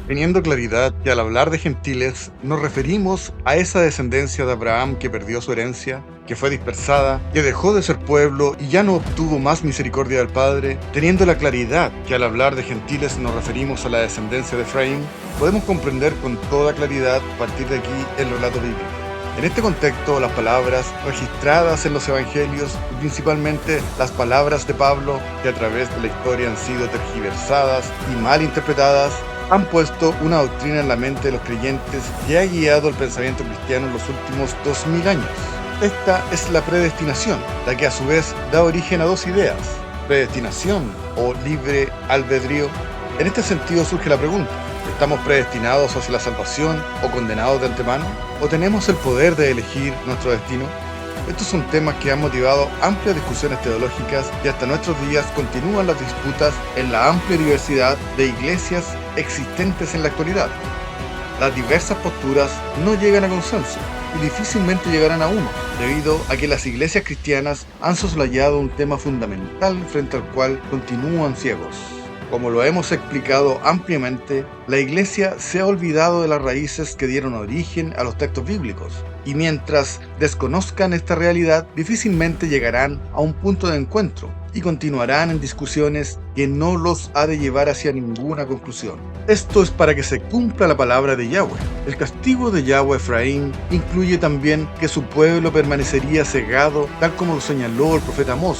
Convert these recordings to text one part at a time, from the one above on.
Teniendo claridad que al hablar de gentiles nos referimos a esa descendencia de Abraham que perdió su herencia, que fue dispersada, que dejó de ser pueblo y ya no obtuvo más misericordia del Padre, teniendo la claridad que al hablar de gentiles nos referimos a la descendencia de Efraín, podemos comprender con toda claridad a partir de aquí el relato bíblico. En este contexto, las palabras registradas en los evangelios y principalmente las palabras de Pablo, que a través de la historia han sido tergiversadas y mal interpretadas, han puesto una doctrina en la mente de los creyentes que ha guiado el pensamiento cristiano en los últimos 2000 años. Esta es la predestinación, la que a su vez da origen a dos ideas: predestinación o libre albedrío. En este sentido surge la pregunta: ¿estamos predestinados hacia la salvación o condenados de antemano? ¿O tenemos el poder de elegir nuestro destino? Estos son temas que han motivado amplias discusiones teológicas y hasta nuestros días continúan las disputas en la amplia diversidad de iglesias existentes en la actualidad. Las diversas posturas no llegan a consenso y difícilmente llegarán a uno, debido a que las iglesias cristianas han soslayado un tema fundamental frente al cual continúan ciegos. Como lo hemos explicado ampliamente, la Iglesia se ha olvidado de las raíces que dieron origen a los textos bíblicos, y mientras desconozcan esta realidad, difícilmente llegarán a un punto de encuentro y continuarán en discusiones que no los ha de llevar hacia ninguna conclusión. Esto es para que se cumpla la palabra de Yahweh. El castigo de Yahweh a Efraín incluye también que su pueblo permanecería cegado, tal como lo señaló el profeta Amós.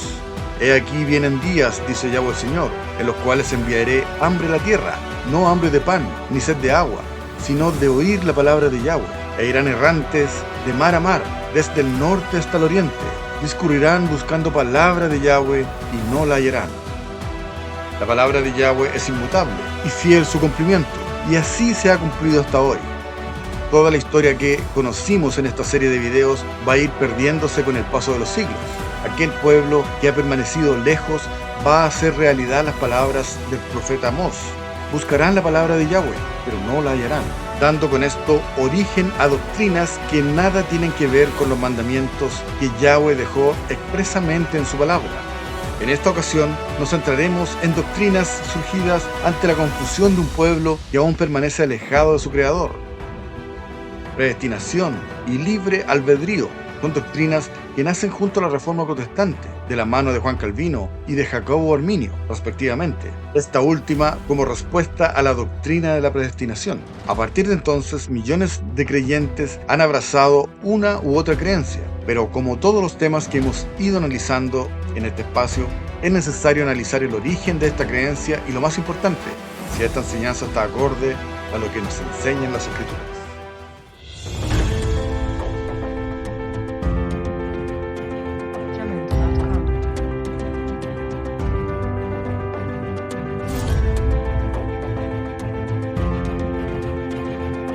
He aquí vienen días, dice Yahweh el Señor, en los cuales enviaré hambre a la tierra, no hambre de pan, ni sed de agua, sino de oír la palabra de Yahweh. E irán errantes de mar a mar, desde el norte hasta el oriente. Discurrirán buscando palabra de Yahweh y no la hallarán. La palabra de Yahweh es inmutable y fiel su cumplimiento, y así se ha cumplido hasta hoy. Toda la historia que conocimos en esta serie de videos va a ir perdiéndose con el paso de los siglos. Aquel pueblo que ha permanecido lejos va a hacer realidad las palabras del profeta Amós. Buscarán la palabra de Yahweh, pero no la hallarán, dando con esto origen a doctrinas que nada tienen que ver con los mandamientos que Yahweh dejó expresamente en su palabra. En esta ocasión nos centraremos en doctrinas surgidas ante la confusión de un pueblo que aún permanece alejado de su Creador. Predestinación y libre albedrío son doctrinas que nacen junto a la Reforma Protestante, de la mano de Juan Calvino y de Jacobo Arminio, respectivamente. Esta última como respuesta a la doctrina de la predestinación. A partir de entonces, millones de creyentes han abrazado una u otra creencia, pero como todos los temas que hemos ido analizando en este espacio, es necesario analizar el origen de esta creencia y, lo más importante, si esta enseñanza está acorde a lo que nos enseñan las Escrituras.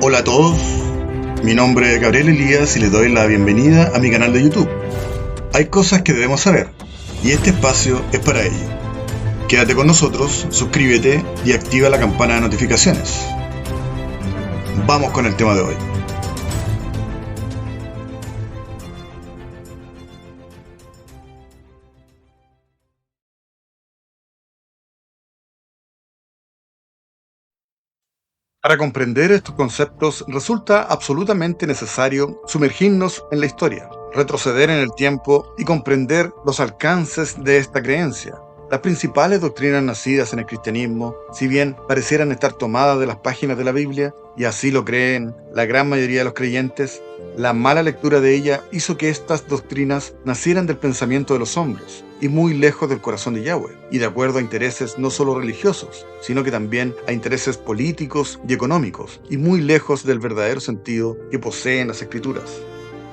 Hola a todos, mi nombre es Gabriel Elías y les doy la bienvenida a mi canal de YouTube. Hay cosas que debemos saber y este espacio es para ello. Quédate con nosotros, suscríbete y activa la campana de notificaciones. Vamos con el tema de hoy. Para comprender estos conceptos resulta absolutamente necesario sumergirnos en la historia, retroceder en el tiempo y comprender los alcances de esta creencia. Las principales doctrinas nacidas en el cristianismo, si bien parecieran estar tomadas de las páginas de la Biblia, y así lo creen la gran mayoría de los creyentes, la mala lectura de ella hizo que estas doctrinas nacieran del pensamiento de los hombres y muy lejos del corazón de Yahweh, y de acuerdo a intereses no solo religiosos, sino que también a intereses políticos y económicos, y muy lejos del verdadero sentido que poseen las Escrituras.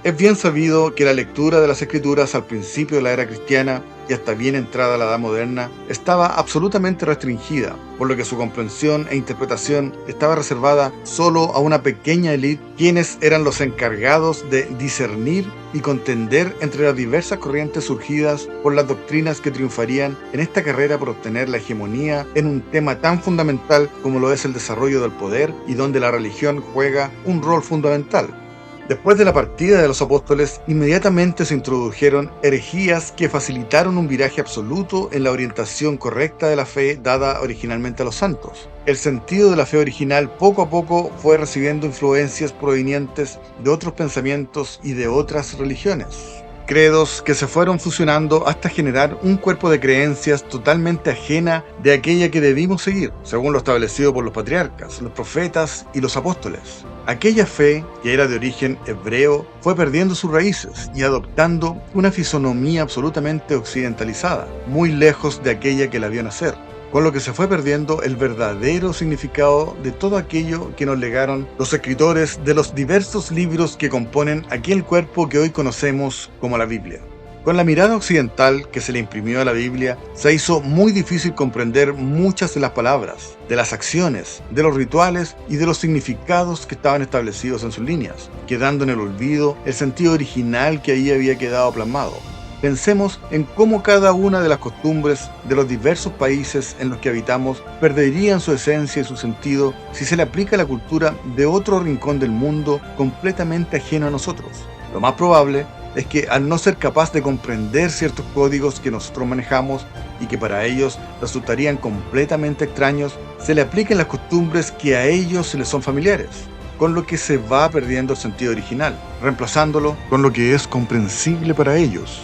Es bien sabido que la lectura de las Escrituras al principio de la era cristiana y hasta bien entrada la Edad Moderna estaba absolutamente restringida, por lo que su comprensión e interpretación estaba reservada solo a una pequeña élite, quienes eran los encargados de discernir y contender entre las diversas corrientes surgidas por las doctrinas que triunfarían en esta carrera por obtener la hegemonía en un tema tan fundamental como lo es el desarrollo del poder y donde la religión juega un rol fundamental. Después de la partida de los apóstoles, inmediatamente se introdujeron herejías que facilitaron un viraje absoluto en la orientación correcta de la fe dada originalmente a los santos. El sentido de la fe original poco a poco fue recibiendo influencias provenientes de otros pensamientos y de otras religiones. Credos que se fueron fusionando hasta generar un cuerpo de creencias totalmente ajena de aquella que debimos seguir, según lo establecido por los patriarcas, los profetas y los apóstoles. Aquella fe, que era de origen hebreo, fue perdiendo sus raíces y adoptando una fisonomía absolutamente occidentalizada, muy lejos de aquella que la vio nacer, con lo que se fue perdiendo el verdadero significado de todo aquello que nos legaron los escritores de los diversos libros que componen aquel cuerpo que hoy conocemos como la Biblia. Con la mirada occidental que se le imprimió a la Biblia, se hizo muy difícil comprender muchas de las palabras, de las acciones, de los rituales y de los significados que estaban establecidos en sus líneas, quedando en el olvido el sentido original que ahí había quedado plasmado. Pensemos en cómo cada una de las costumbres de los diversos países en los que habitamos perderían su esencia y su sentido si se le aplica a la cultura de otro rincón del mundo completamente ajeno a nosotros. Lo más probable es que al no ser capaz de comprender ciertos códigos que nosotros manejamos y que para ellos resultarían completamente extraños, se le apliquen las costumbres que a ellos se les son familiares, con lo que se va perdiendo el sentido original, reemplazándolo con lo que es comprensible para ellos.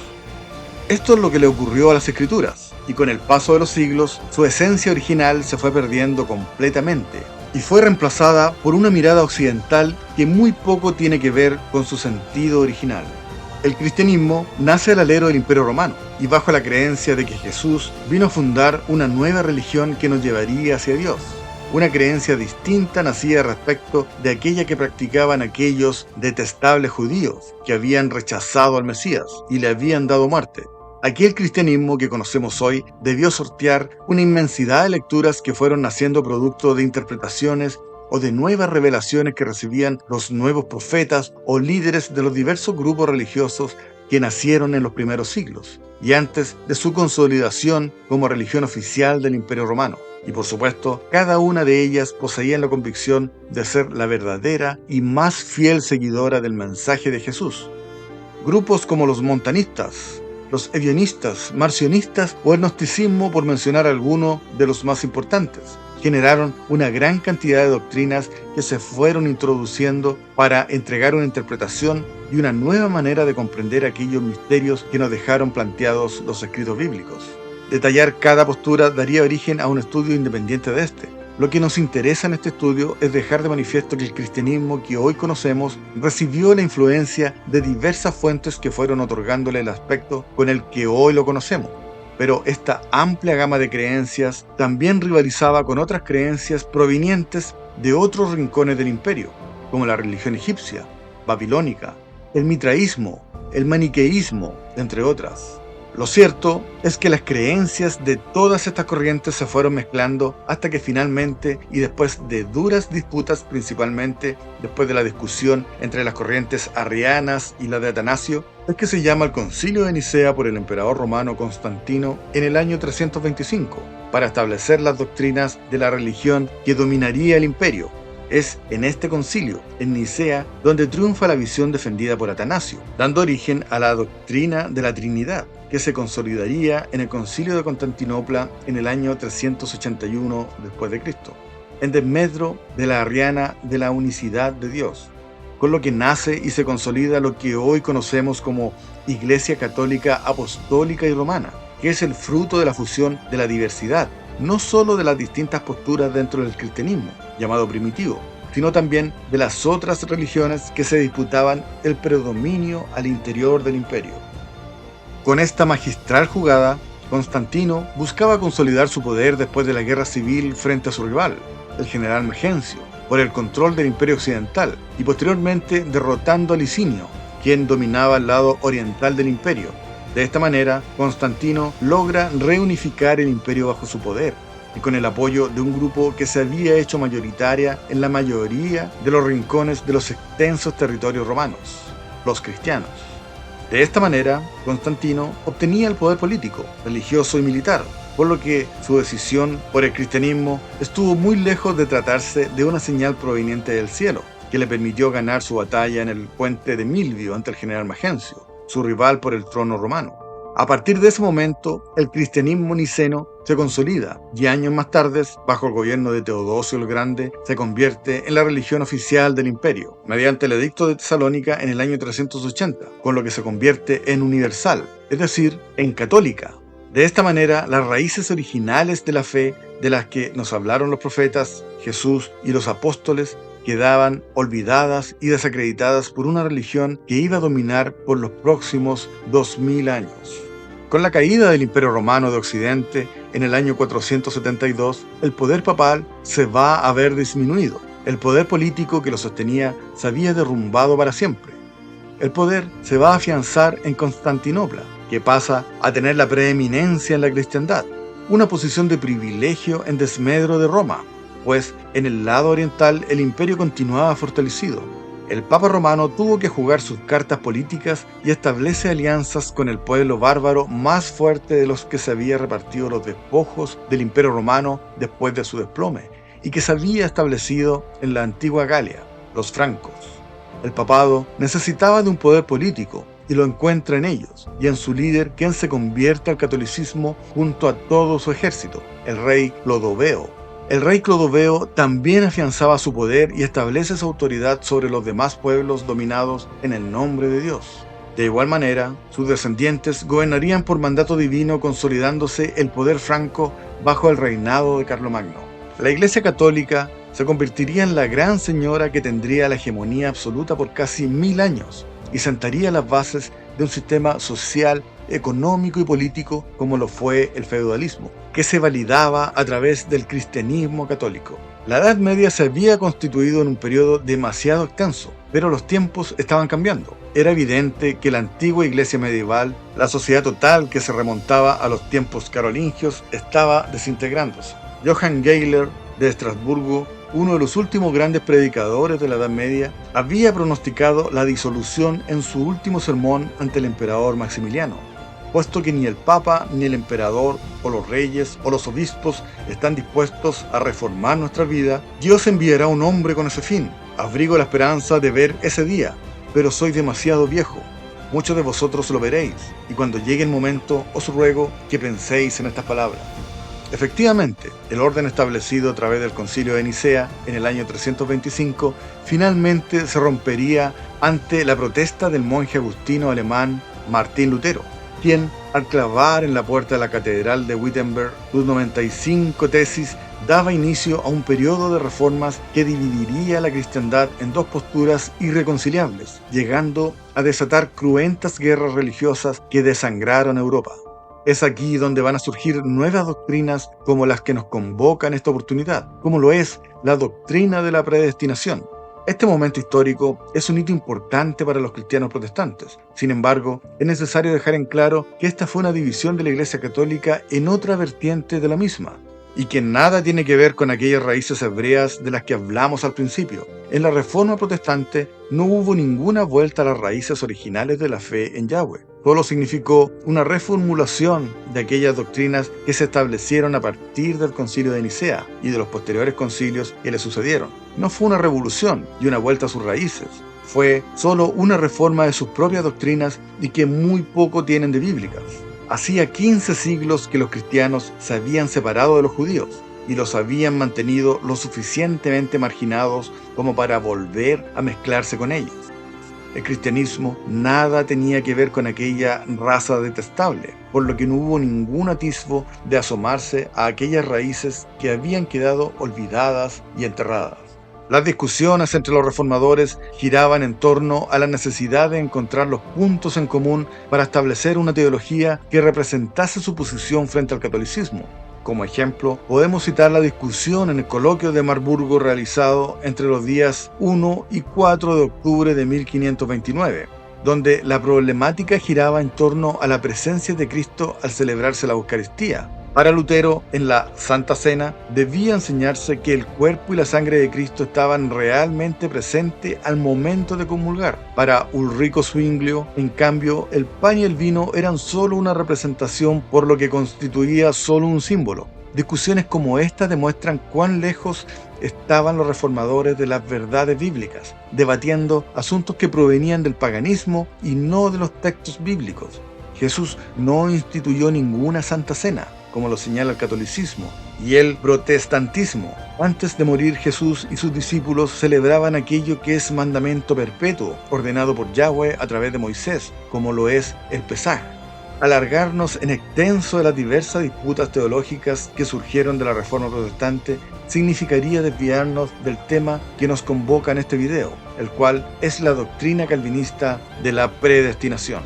Esto es lo que le ocurrió a las Escrituras, y con el paso de los siglos, su esencia original se fue perdiendo completamente, y fue reemplazada por una mirada occidental que muy poco tiene que ver con su sentido original. El cristianismo nace al alero del Imperio Romano, y bajo la creencia de que Jesús vino a fundar una nueva religión que nos llevaría hacia Dios. Una creencia distinta nacía respecto de aquella que practicaban aquellos detestables judíos que habían rechazado al Mesías y le habían dado muerte. Aquel cristianismo que conocemos hoy debió sortear una inmensidad de lecturas que fueron naciendo producto de interpretaciones o de nuevas revelaciones que recibían los nuevos profetas o líderes de los diversos grupos religiosos que nacieron en los primeros siglos y antes de su consolidación como religión oficial del Imperio Romano. Y por supuesto, cada una de ellas poseía la convicción de ser la verdadera y más fiel seguidora del mensaje de Jesús. Grupos como los montanistas, los ebionistas, marcionistas o el gnosticismo, por mencionar algunos de los más importantes, generaron una gran cantidad de doctrinas que se fueron introduciendo para entregar una interpretación y una nueva manera de comprender aquellos misterios que nos dejaron planteados los escritos bíblicos. Detallar cada postura daría origen a un estudio independiente de este. Lo que nos interesa en este estudio es dejar de manifiesto que el cristianismo que hoy conocemos recibió la influencia de diversas fuentes que fueron otorgándole el aspecto con el que hoy lo conocemos. Pero esta amplia gama de creencias también rivalizaba con otras creencias provenientes de otros rincones del imperio, como la religión egipcia, babilónica, el mitraísmo, el maniqueísmo, entre otras. Lo cierto es que las creencias de todas estas corrientes se fueron mezclando hasta que finalmente, y después de duras disputas, principalmente después de la discusión entre las corrientes arrianas y la de Atanasio, es que se llama el Concilio de Nicea por el emperador romano Constantino en el año 325, para establecer las doctrinas de la religión que dominaría el imperio. Es en este concilio, en Nicea, donde triunfa la visión defendida por Atanasio, dando origen a la doctrina de la Trinidad, que se consolidaría en el concilio de Constantinopla en el año 381 después de Cristo, en desmedro de la arriana de la unicidad de Dios, con lo que nace y se consolida lo que hoy conocemos como Iglesia Católica Apostólica y Romana, que es el fruto de la fusión de la diversidad, no solo de las distintas posturas dentro del cristianismo, llamado primitivo, sino también de las otras religiones que se disputaban el predominio al interior del imperio. Con esta magistral jugada, Constantino buscaba consolidar su poder después de la guerra civil frente a su rival, el general Megencio, por el control del imperio occidental y posteriormente derrotando a Licinio, quien dominaba el lado oriental del imperio. De esta manera, Constantino logra reunificar el imperio bajo su poder y con el apoyo de un grupo que se había hecho mayoritaria en la mayoría de los rincones de los extensos territorios romanos, los cristianos. De esta manera, Constantino obtenía el poder político, religioso y militar, por lo que su decisión por el cristianismo estuvo muy lejos de tratarse de una señal proveniente del cielo, que le permitió ganar su batalla en el puente de Milvio ante el general Magencio, su rival por el trono romano. A partir de ese momento, el cristianismo niceno se consolida y años más tarde, bajo el gobierno de Teodosio el Grande, se convierte en la religión oficial del imperio, mediante el Edicto de Tesalónica en el año 380, con lo que se convierte en universal, es decir, en católica. De esta manera, las raíces originales de la fe de las que nos hablaron los profetas, Jesús y los apóstoles, quedaban olvidadas y desacreditadas por una religión que iba a dominar por los próximos 2000 años. Con la caída del Imperio Romano de Occidente en el año 472, el poder papal se va a ver disminuido. El poder político que lo sostenía se había derrumbado para siempre. El poder se va a afianzar en Constantinopla, que pasa a tener la preeminencia en la cristiandad, una posición de privilegio en desmedro de Roma, pues en el lado oriental el imperio continuaba fortalecido. El Papa romano tuvo que jugar sus cartas políticas y establece alianzas con el pueblo bárbaro más fuerte de los que se había repartido los despojos del imperio romano después de su desplome, y que se había establecido en la antigua Galia, los francos. El papado necesitaba de un poder político, y lo encuentra en ellos, y en su líder, quien se convierte al catolicismo junto a todo su ejército, el rey Clodoveo. El rey Clodoveo también afianzaba su poder y establece su autoridad sobre los demás pueblos dominados en el nombre de Dios. De igual manera, sus descendientes gobernarían por mandato divino, consolidándose el poder franco bajo el reinado de Carlomagno. La Iglesia Católica se convertiría en la gran señora que tendría la hegemonía absoluta por casi 1000 años y sentaría las bases de un sistema social, económico y político como lo fue el feudalismo, que se validaba a través del cristianismo católico. La Edad Media se había constituido en un periodo demasiado extenso, pero los tiempos estaban cambiando. Era evidente que la antigua iglesia medieval, la sociedad total que se remontaba a los tiempos carolingios, estaba desintegrándose. Johann Geiler de Estrasburgo, uno de los últimos grandes predicadores de la Edad Media, había pronosticado la disolución en su último sermón ante el emperador Maximiliano. Puesto que ni el Papa, ni el emperador, o los reyes, o los obispos están dispuestos a reformar nuestra vida, Dios enviará un hombre con ese fin. Abrigo la esperanza de ver ese día, pero soy demasiado viejo. Muchos de vosotros lo veréis, y cuando llegue el momento os ruego que penséis en estas palabras. Efectivamente, el orden establecido a través del Concilio de Nicea en el año 325 finalmente se rompería ante la protesta del monje agustino alemán Martín Lutero, quien, al clavar en la puerta de la catedral de Wittenberg sus 95 tesis, daba inicio a un periodo de reformas que dividiría la cristiandad en dos posturas irreconciliables, llegando a desatar cruentas guerras religiosas que desangraron Europa. Es aquí donde van a surgir nuevas doctrinas como las que nos convocan esta oportunidad, como lo es la doctrina de la predestinación. Este momento histórico es un hito importante para los cristianos protestantes. Sin embargo, es necesario dejar en claro que esta fue una división de la Iglesia Católica en otra vertiente de la misma, y que nada tiene que ver con aquellas raíces hebreas de las que hablamos al principio. En la Reforma Protestante no hubo ninguna vuelta a las raíces originales de la fe en Yahweh. Solo significó una reformulación de aquellas doctrinas que se establecieron a partir del Concilio de Nicea y de los posteriores concilios que le sucedieron. No fue una revolución y una vuelta a sus raíces. Fue solo una reforma de sus propias doctrinas y que muy poco tienen de bíblicas. Hacía 15 siglos que los cristianos se habían separado de los judíos y los habían mantenido lo suficientemente marginados como para volver a mezclarse con ellos. El cristianismo nada tenía que ver con aquella raza detestable, por lo que no hubo ningún atisbo de asomarse a aquellas raíces que habían quedado olvidadas y enterradas. Las discusiones entre los reformadores giraban en torno a la necesidad de encontrar los puntos en común para establecer una teología que representase su posición frente al catolicismo. Como ejemplo, podemos citar la discusión en el coloquio de Marburgo realizado entre los días 1 y 4 de octubre de 1529, donde la problemática giraba en torno a la presencia de Cristo al celebrarse la Eucaristía. Para Lutero, en la Santa Cena, debía enseñarse que el cuerpo y la sangre de Cristo estaban realmente presentes al momento de comulgar. Para Ulrico Zwinglio, en cambio, el pan y el vino eran solo una representación, por lo que constituía solo un símbolo. Discusiones como esta demuestran cuán lejos estaban los reformadores de las verdades bíblicas, debatiendo asuntos que provenían del paganismo y no de los textos bíblicos. Jesús no instituyó ninguna Santa Cena, como lo señala el catolicismo y el protestantismo. Antes de morir, Jesús y sus discípulos celebraban aquello que es mandamiento perpetuo, ordenado por Yahweh a través de Moisés, como lo es el Pesaj. Alargarnos en extenso de las diversas disputas teológicas que surgieron de la Reforma Protestante significaría desviarnos del tema que nos convoca en este video, el cual es la doctrina calvinista de la predestinación.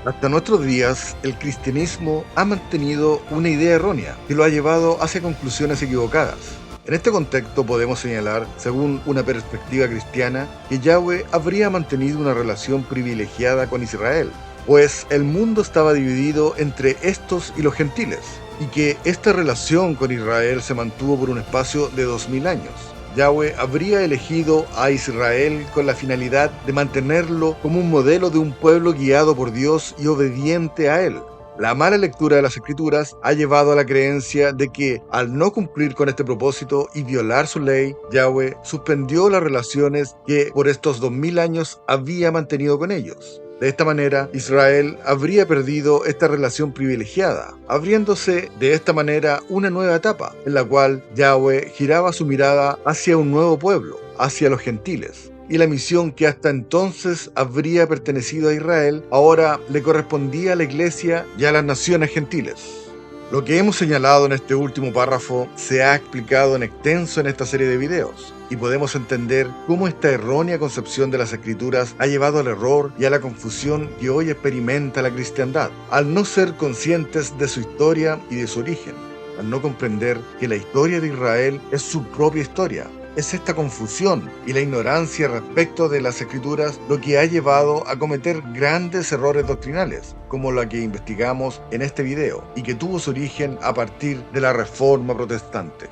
Hasta nuestros días, el cristianismo ha mantenido una idea errónea que lo ha llevado hacia conclusiones equivocadas. En este contexto podemos señalar, según una perspectiva cristiana, que Yahweh habría mantenido una relación privilegiada con Israel, pues el mundo estaba dividido entre estos y los gentiles, y que esta relación con Israel se mantuvo por un espacio de 2000 años. Yahweh habría elegido a Israel con la finalidad de mantenerlo como un modelo de un pueblo guiado por Dios y obediente a Él. La mala lectura de las Escrituras ha llevado a la creencia de que, al no cumplir con este propósito y violar su ley, Yahweh suspendió las relaciones que por estos 2000 años había mantenido con ellos. De esta manera, Israel habría perdido esta relación privilegiada, abriéndose de esta manera una nueva etapa, en la cual Yahweh giraba su mirada hacia un nuevo pueblo, hacia los gentiles, y la misión que hasta entonces habría pertenecido a Israel, ahora le correspondía a la Iglesia y a las naciones gentiles. Lo que hemos señalado en este último párrafo se ha explicado en extenso en esta serie de videos, y podemos entender cómo esta errónea concepción de las Escrituras ha llevado al error y a la confusión que hoy experimenta la cristiandad, al no ser conscientes de su historia y de su origen, al no comprender que la historia de Israel es su propia historia. Es esta confusión y la ignorancia respecto de las Escrituras lo que ha llevado a cometer grandes errores doctrinales, como la que investigamos en este video, y que tuvo su origen a partir de la Reforma Protestante.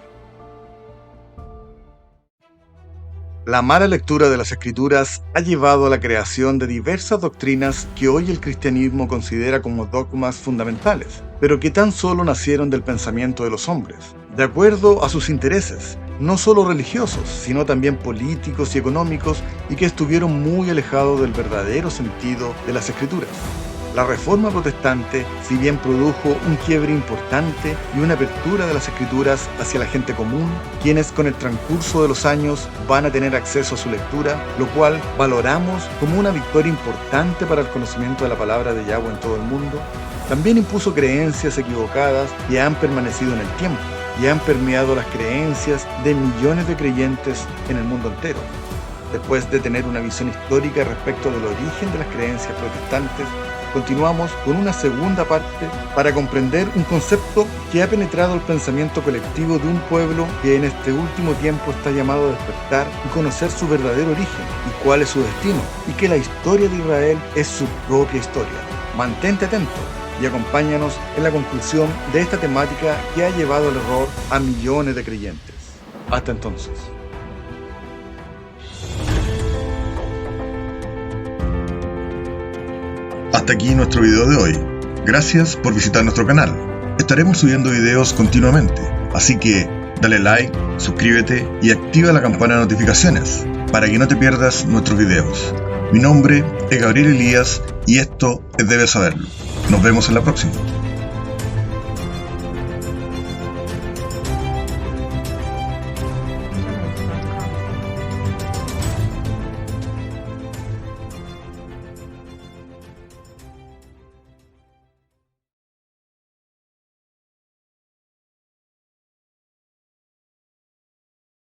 La mala lectura de las Escrituras ha llevado a la creación de diversas doctrinas que hoy el cristianismo considera como dogmas fundamentales, pero que tan solo nacieron del pensamiento de los hombres, de acuerdo a sus intereses, no solo religiosos, sino también políticos y económicos, y que estuvieron muy alejados del verdadero sentido de las Escrituras. La Reforma Protestante, si bien produjo un quiebre importante y una apertura de las Escrituras hacia la gente común, quienes con el transcurso de los años van a tener acceso a su lectura, lo cual valoramos como una victoria importante para el conocimiento de la palabra de Yahweh en todo el mundo, también impuso creencias equivocadas que han permanecido en el tiempo y han permeado las creencias de millones de creyentes en el mundo entero. Después de tener una visión histórica respecto del origen de las creencias protestantes, continuamos con una segunda parte para comprender un concepto que ha penetrado el pensamiento colectivo de un pueblo que en este último tiempo está llamado a despertar y conocer su verdadero origen y cuál es su destino, y que la historia de Israel es su propia historia. Mantente atento y acompáñanos en la conclusión de esta temática que ha llevado al error a millones de creyentes. Hasta entonces. Hasta aquí nuestro video de hoy. Gracias por visitar nuestro canal. Estaremos subiendo videos continuamente, así que dale like, suscríbete y activa la campana de notificaciones para que no te pierdas nuestros videos. Mi nombre es Gabriel Elías y esto es Debes Saberlo. Nos vemos en la próxima.